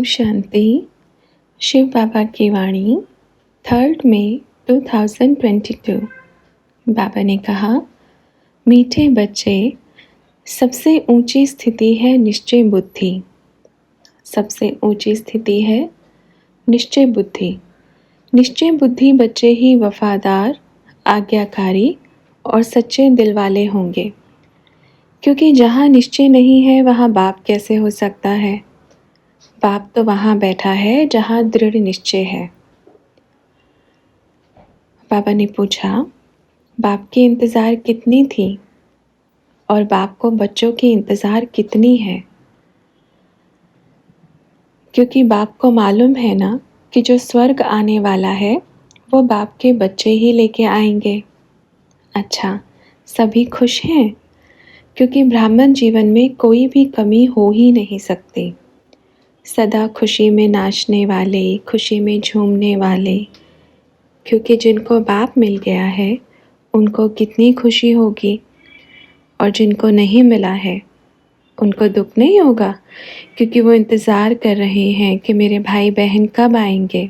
शांति। शिव बाबा की वाणी 3 मई 2022। बाबा ने कहा, मीठे बच्चे, सबसे ऊंची स्थिति है निश्चय बुद्धि। सबसे ऊंची स्थिति है निश्चय बुद्धि। निश्चय बुद्धि बच्चे ही वफादार, आज्ञाकारी और सच्चे दिल वाले होंगे, क्योंकि जहाँ निश्चय नहीं है वहाँ बाप कैसे हो सकता है। बाप तो वहाँ बैठा है जहाँ दृढ़ निश्चय है। बाबा ने पूछा, बाप की इंतज़ार कितनी थी और बाप को बच्चों की इंतज़ार कितनी है। क्योंकि बाप को मालूम है ना कि जो स्वर्ग आने वाला है वो बाप के बच्चे ही लेके आएंगे। अच्छा, सभी खुश हैं, क्योंकि ब्राह्मण जीवन में कोई भी कमी हो ही नहीं सकती। सदा खुशी में नाचने वाले, खुशी में झूमने वाले, क्योंकि जिनको बाप मिल गया है उनको कितनी खुशी होगी, और जिनको नहीं मिला है उनको दुख नहीं होगा, क्योंकि वो इंतज़ार कर रहे हैं कि मेरे भाई बहन कब आएंगे,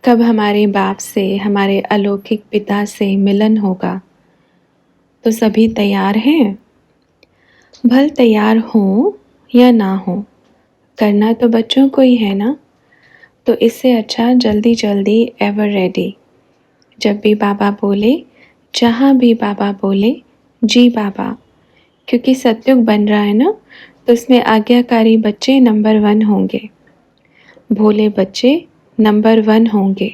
कब हमारे बाप से, हमारे अलौकिक पिता से मिलन होगा। तो सभी तैयार हैं। भल तैयार हो या ना हो, करना तो बच्चों को ही है ना। तो इससे अच्छा जल्दी जल्दी एवर रेडी। जब भी बाबा बोले, जहाँ भी बाबा बोले, जी बाबा, क्योंकि सतयुग बन रहा है ना, तो इसमें आज्ञाकारी बच्चे नंबर 1 होंगे, भोले बच्चे नंबर 1 होंगे,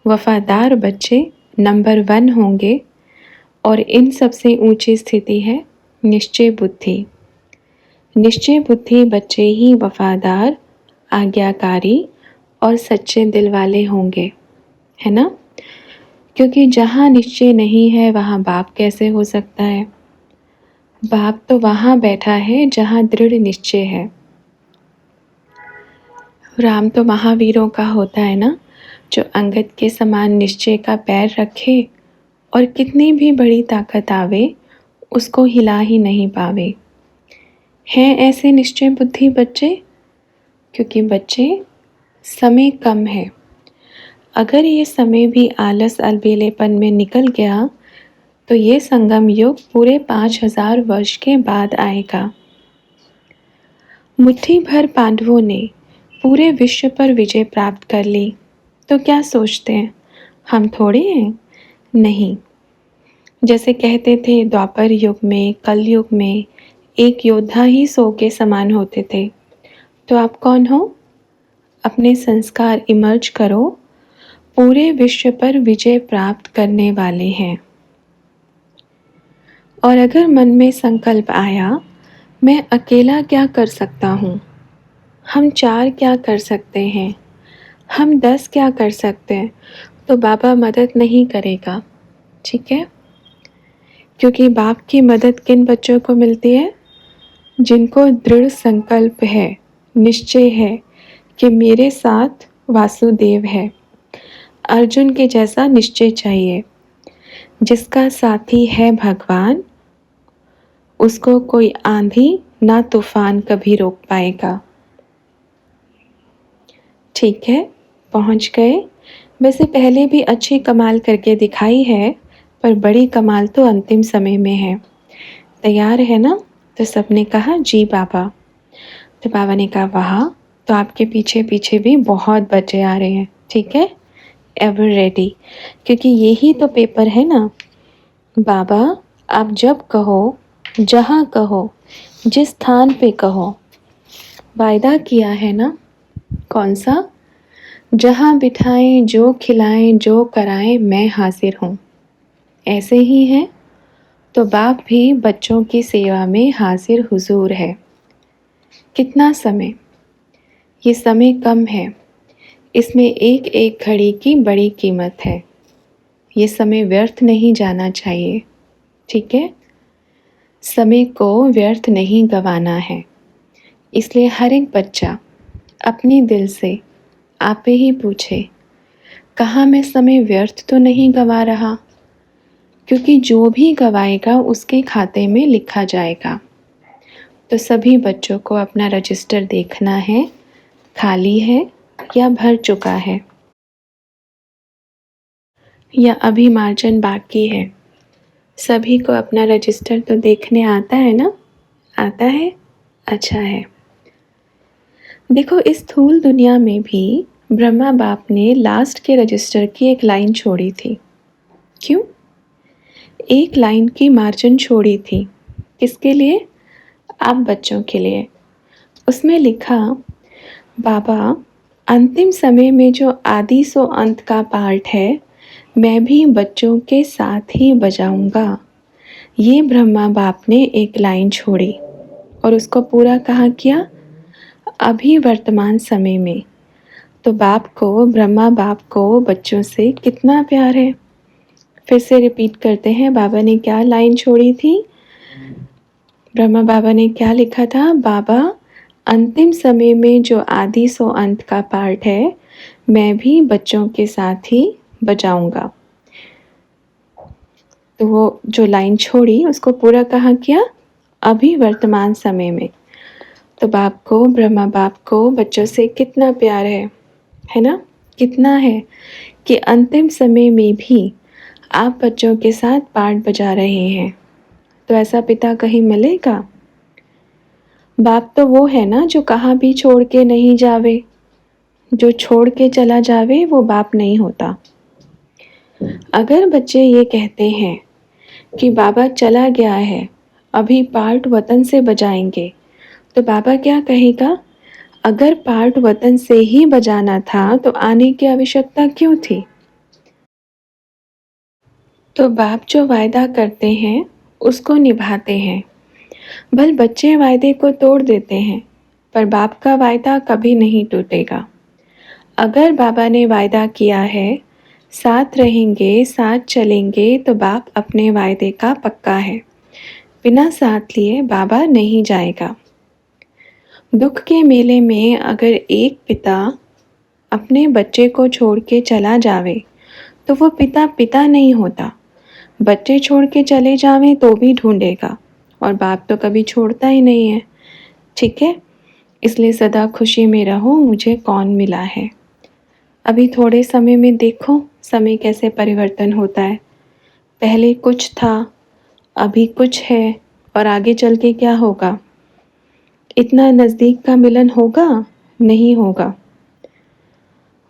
वफादार बच्चे नंबर 1 होंगे, और इन सबसे ऊंची स्थिति है निश्चय बुद्धि। निश्चय बुद्धि बच्चे ही वफादार, आज्ञाकारी और सच्चे दिल वाले होंगे, है ना। क्योंकि जहाँ निश्चय नहीं है वहाँ बाप कैसे हो सकता है। बाप तो वहाँ बैठा है जहाँ दृढ़ निश्चय है। राम तो महावीरों का होता है ना, जो अंगद के समान निश्चय का पैर रखे और कितनी भी बड़ी ताकत आवे उसको हिला ही नहीं पावे। हैं ऐसे निश्चय बुद्धि बच्चे, क्योंकि बच्चे समय कम है। अगर ये समय भी आलस अलबेलेपन में निकल गया तो ये संगम युग पूरे 5000 वर्ष के बाद आएगा। मुट्ठी भर पांडवों ने पूरे विश्व पर विजय प्राप्त कर ली, तो क्या सोचते हैं हम थोड़े हैं? नहीं। जैसे कहते थे द्वापर युग में, कल युग में एक योद्धा ही 100 के समान होते थे। तो आप कौन हो? अपने संस्कार इमर्ज करो, पूरे विश्व पर विजय प्राप्त करने वाले हैं। और अगर मन में संकल्प आया, मैं अकेला क्या कर सकता हूँ, हम 4 क्या कर सकते हैं, हम 10 क्या कर सकते हैं, तो बाबा मदद नहीं करेगा। ठीक है, क्योंकि बाप की मदद किन बच्चों को मिलती है? जिनको दृढ़ संकल्प है, निश्चय है कि मेरे साथ वासुदेव है। अर्जुन के जैसा निश्चय चाहिए। जिसका साथी है भगवान, उसको कोई आंधी ना तूफान कभी रोक पाएगा। ठीक है, पहुंच गए। वैसे पहले भी अच्छी कमाल करके दिखाई है, पर बड़ी कमाल तो अंतिम समय में है। तैयार है ना? तो सबने कहा जी बाबा। तो बाबा ने कहा वाह, तो आपके पीछे पीछे भी बहुत बच्चे आ रहे हैं। ठीक है, एवर रेडी, क्योंकि यही तो पेपर है ना। बाबा आप जब कहो, जहाँ कहो, जिस स्थान पे कहो, वायदा किया है ना। कौन सा? जहाँ बिठाएं, जो खिलाएं, जो कराएं, मैं हाजिर हूँ। ऐसे ही है तो बाप भी बच्चों की सेवा में हाजिर हुजूर है। कितना समय? ये समय कम है, इसमें एक एक घड़ी की बड़ी कीमत है। ये समय व्यर्थ नहीं जाना चाहिए। ठीक है, समय को व्यर्थ नहीं गंवाना है। इसलिए हर एक बच्चा अपने दिल से आपे ही पूछे, कहाँ मैं समय व्यर्थ तो नहीं गंवा रहा? क्योंकि जो भी गवाएगा उसके खाते में लिखा जाएगा। तो सभी बच्चों को अपना रजिस्टर देखना है, खाली है या भर चुका है, या अभी मार्जिन बाकी है। सभी को अपना रजिस्टर तो देखने आता है ना? आता है? अच्छा है। देखो, इस स्थूल दुनिया में भी ब्रह्मा बाप ने लास्ट के रजिस्टर की एक लाइन छोड़ी थी। क्यों? एक लाइन की मार्जिन छोड़ी थी। किसके लिए? आप बच्चों के लिए। उसमें लिखा, बाबा, अंतिम समय में जो आदि सो अंत का पार्ट है, मैं भी बच्चों के साथ ही बजाऊंगा। ये ब्रह्मा बाप ने एक लाइन छोड़ी और उसको पूरा कहाँ किया? अभी वर्तमान समय में। तो बाप को, ब्रह्मा बाप को बच्चों से कितना प्यार है। फिर से रिपीट करते हैं, बाबा ने क्या लाइन छोड़ी थी? ब्रह्मा बाबा ने क्या लिखा था? बाबा, अंतिम समय में जो आदि सो अंत का पार्ट है, मैं भी बच्चों के साथ ही बजाऊंगा। तो वो जो लाइन छोड़ी उसको पूरा कहाँ किया? अभी वर्तमान समय में। तो बाप को, ब्रह्मा बाप को बच्चों से कितना प्यार है ना? कितना है कि अंतिम समय में भी आप बच्चों के साथ पार्ट बजा रहे हैं। तो ऐसा पिता कहीं मिलेगा? बाप तो वो है ना जो कहाँ भी छोड़ के नहीं जावे। जो छोड़ के चला जावे वो बाप नहीं होता। अगर बच्चे ये कहते हैं कि बाबा चला गया है, अभी पार्ट वतन से बजाएंगे, तो बाबा क्या कहेगा? अगर पार्ट वतन से ही बजाना था तो आने की आवश्यकता क्यों थी? तो बाप जो वायदा करते हैं उसको निभाते हैं। भले बच्चे वायदे को तोड़ देते हैं, पर बाप का वायदा कभी नहीं टूटेगा। अगर बाबा ने वायदा किया है, साथ रहेंगे, साथ चलेंगे, तो बाप अपने वायदे का पक्का है। बिना साथ लिए बाबा नहीं जाएगा। दुख के मेले में अगर एक पिता अपने बच्चे को छोड़ के चला जावे, तो वो पिता पिता नहीं होता। बच्चे छोड़ के चले जावें तो भी ढूंढेगा, और बाप तो कभी छोड़ता ही नहीं है। ठीक है? इसलिए सदा खुशी में रहो, मुझे कौन मिला है। अभी थोड़े समय में देखो समय कैसे परिवर्तन होता है। पहले कुछ था, अभी कुछ है, और आगे चल के क्या होगा? इतना नज़दीक का मिलन होगा? नहीं होगा।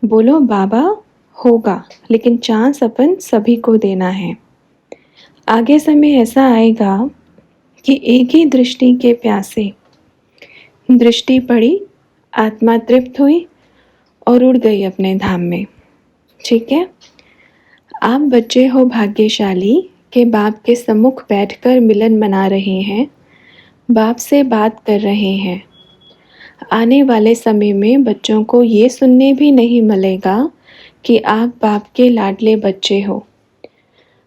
बोलो बाबा, होगा, लेकिन चांस अपन सभी को देना है। आगे समय ऐसा आएगा कि एक ही दृष्टि के प्यासे दृष्टि पड़ी, आत्मा तृप्त हुई और उड़ गई अपने धाम में। ठीक है? आप बच्चे हो भाग्यशाली कि बाप के सम्मुख बैठकर मिलन मना रहे हैं, बाप से बात कर रहे हैं। आने वाले समय में बच्चों को ये सुनने भी नहीं मिलेगा कि आप बाप के लाडले बच्चे हो।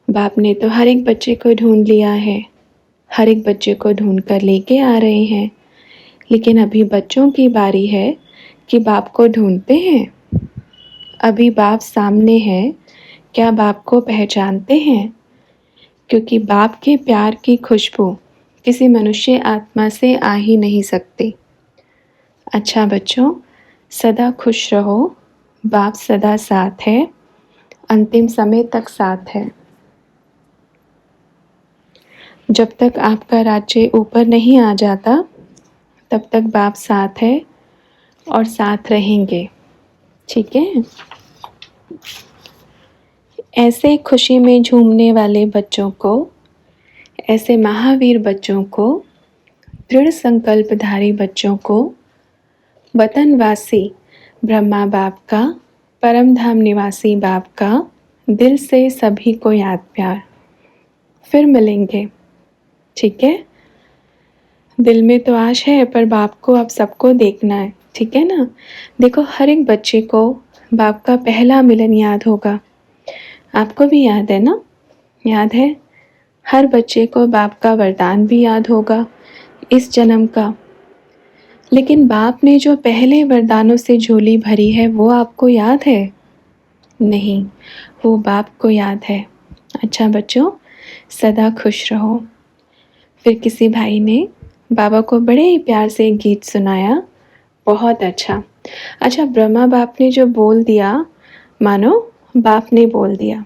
बाप ने तो हर एक बच्चे को ढूंढ लिया है, हर एक बच्चे को ढूंढ कर लेके आ रहे हैं, लेकिन अभी बच्चों की बारी है कि बाप को ढूंढते हैं। अभी बाप सामने है, क्या बाप को पहचानते हैं? क्योंकि बाप के प्यार की खुशबू किसी मनुष्य आत्मा से आ ही नहीं सकती। अच्छा बच्चों, सदा खुश रहो। बाप सदा साथ है, अंतिम समय तक साथ है। जब तक आपका राज्य ऊपर नहीं आ जाता, तब तक बाप साथ है और साथ रहेंगे। ठीक है? ऐसे खुशी में झूमने वाले बच्चों को, ऐसे महावीर बच्चों को, दृढ़ संकल्पधारी बच्चों को वतनवासी ब्रह्मा बाप का, परम धाम निवासी बाप का दिल से सभी को याद प्यार। फिर मिलेंगे। ठीक है? दिल में तो आश है, पर बाप को अब सबको देखना है। ठीक है ना? देखो, हर एक बच्चे को बाप का पहला मिलन याद होगा। आपको भी याद है ना? याद है? हर बच्चे को बाप का वरदान भी याद होगा इस जन्म का। लेकिन बाप ने जो पहले वरदानों से झोली भरी है, वो आपको याद है? नहीं, वो बाप को याद है। अच्छा बच्चों, सदा खुश रहो। फिर किसी भाई ने बाबा को बड़े ही प्यार से एक गीत सुनाया, बहुत अच्छा। अच्छा, ब्रह्मा बाप ने जो बोल दिया, मानो बाप ने बोल दिया।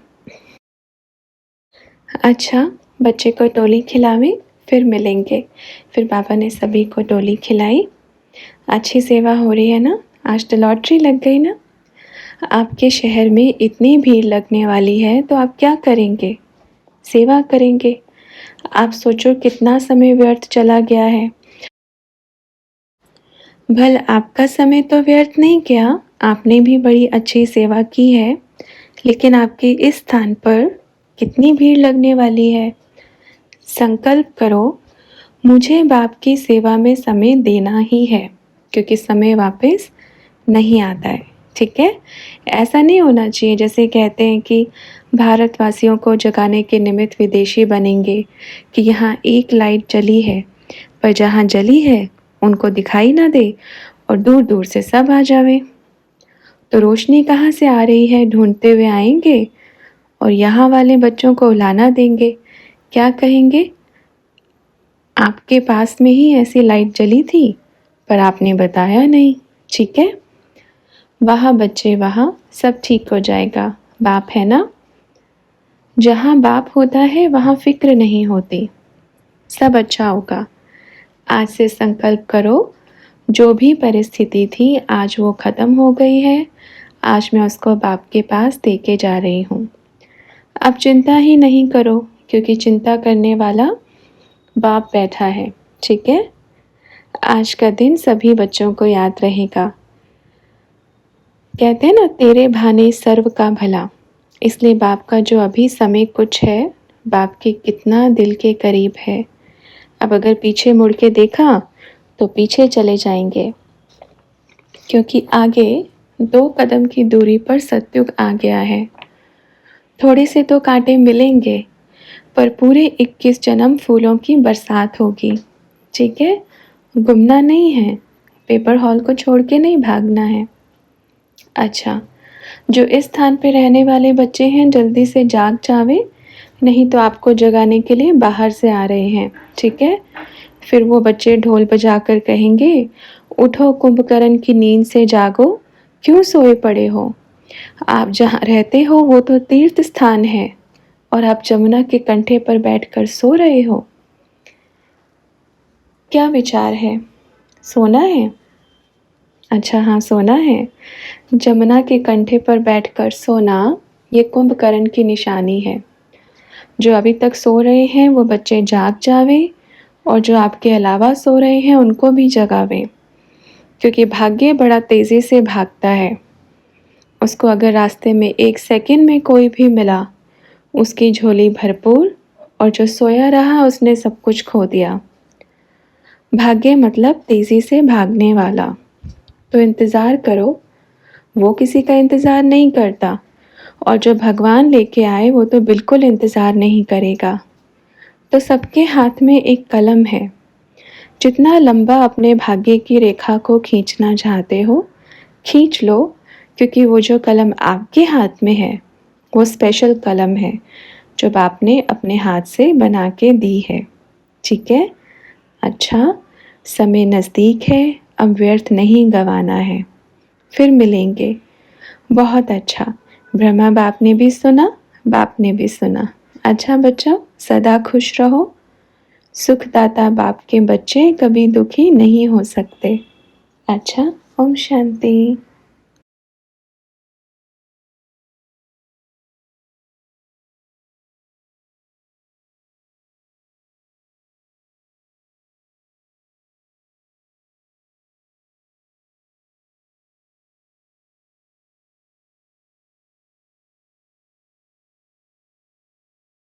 अच्छा, बच्चे को टोली खिलावे, फिर मिलेंगे। फिर बाबा ने सभी को टोली खिलाई। अच्छी सेवा हो रही है ना? आज तो लॉटरी लग गई ना? आपके शहर में इतनी भीड़ लगने वाली है तो आप क्या करेंगे? सेवा करेंगे। आप सोचो कितना समय व्यर्थ चला गया है। भल आपका समय तो व्यर्थ नहीं गया, आपने भी बड़ी अच्छी सेवा की है, लेकिन आपके इस स्थान पर कितनी भीड़ लगने वाली है। संकल्प करो, मुझे बाप की सेवा में समय देना ही है, क्योंकि समय वापस नहीं आता है। ठीक है? ऐसा नहीं होना चाहिए जैसे कहते हैं कि भारतवासियों को जगाने के निमित्त विदेशी बनेंगे, कि यहाँ एक लाइट जली है, पर जहाँ जली है उनको दिखाई ना दे और दूर दूर से सब आ जावे। तो रोशनी कहाँ से आ रही है ढूंढते हुए आएंगे और यहाँ वाले बच्चों को उलाना देंगे। क्या कहेंगे? आपके पास में ही ऐसी लाइट जली थी, पर आपने बताया नहीं। ठीक है? वहाँ बच्चे, वहाँ सब ठीक हो जाएगा। बाप है ना? जहाँ बाप होता है वहाँ फिक्र नहीं होती, सब अच्छा होगा। आज से संकल्प करो, जो भी परिस्थिति थी आज वो ख़त्म हो गई है। आज मैं उसको बाप के पास दे के जा रही हूँ। अब चिंता ही नहीं करो, क्योंकि चिंता करने वाला बाप बैठा है। ठीक है? आज का दिन सभी बच्चों को याद रहेगा। कहते हैं ना, तेरे भाने सर्व का भला। इसलिए बाप का जो अभी समय कुछ है, बाप के कितना दिल के करीब है। अब अगर पीछे मुड़ के देखा तो पीछे चले जाएंगे, क्योंकि आगे 2 कदम की दूरी पर सतयुग आ गया है। थोड़े से तो कांटे मिलेंगे, पर पूरे 21 जन्म फूलों की बरसात होगी। ठीक है? गुमना नहीं है, पेपर हॉल को छोड़ के नहीं भागना है। अच्छा, जो इस स्थान पे रहने वाले बच्चे हैं जल्दी से जाग जावे, नहीं तो आपको जगाने के लिए बाहर से आ रहे हैं। ठीक है? फिर वो बच्चे ढोल बजाकर कहेंगे, उठो कुंभकर्ण की नींद से जागो, क्यों सोए पड़े हो। आप जहाँ रहते हो वो तो तीर्थ स्थान है, और आप जमुना के कंठे पर बैठकर सो रहे हो। क्या विचार है? सोना है? अच्छा हाँ, सोना है। जमुना के कंठे पर बैठकर सोना, ये कुंभकर्ण की निशानी है। जो अभी तक सो रहे हैं वो बच्चे जाग जावे, और जो आपके अलावा सो रहे हैं उनको भी जगावे, क्योंकि भाग्य बड़ा तेज़ी से भागता है। उसको अगर रास्ते में 1 सेकंड में कोई भी मिला, उसकी झोली भरपूर, और जो सोया रहा उसने सब कुछ खो दिया। भाग्य मतलब तेज़ी से भागने वाला। तो इंतज़ार करो, वो किसी का इंतज़ार नहीं करता, और जो भगवान लेके आए वो तो बिल्कुल इंतज़ार नहीं करेगा। तो सबके हाथ में एक कलम है। जितना लंबा अपने भाग्य की रेखा को खींचना चाहते हो, खींच लो, क्योंकि वो जो कलम आपके हाथ में है वो स्पेशल कलम है, जो बाप ने अपने हाथ से बना के दी है। ठीक है? अच्छा, समय नज़दीक है, अब व्यर्थ नहीं गंवाना है। फिर मिलेंगे। बहुत अच्छा। ब्रह्मा बाप ने भी सुना, बाप ने भी सुना। अच्छा बच्चों, सदा खुश रहो। सुखदाता बाप के बच्चे कभी दुखी नहीं हो सकते। अच्छा, ओम शांति।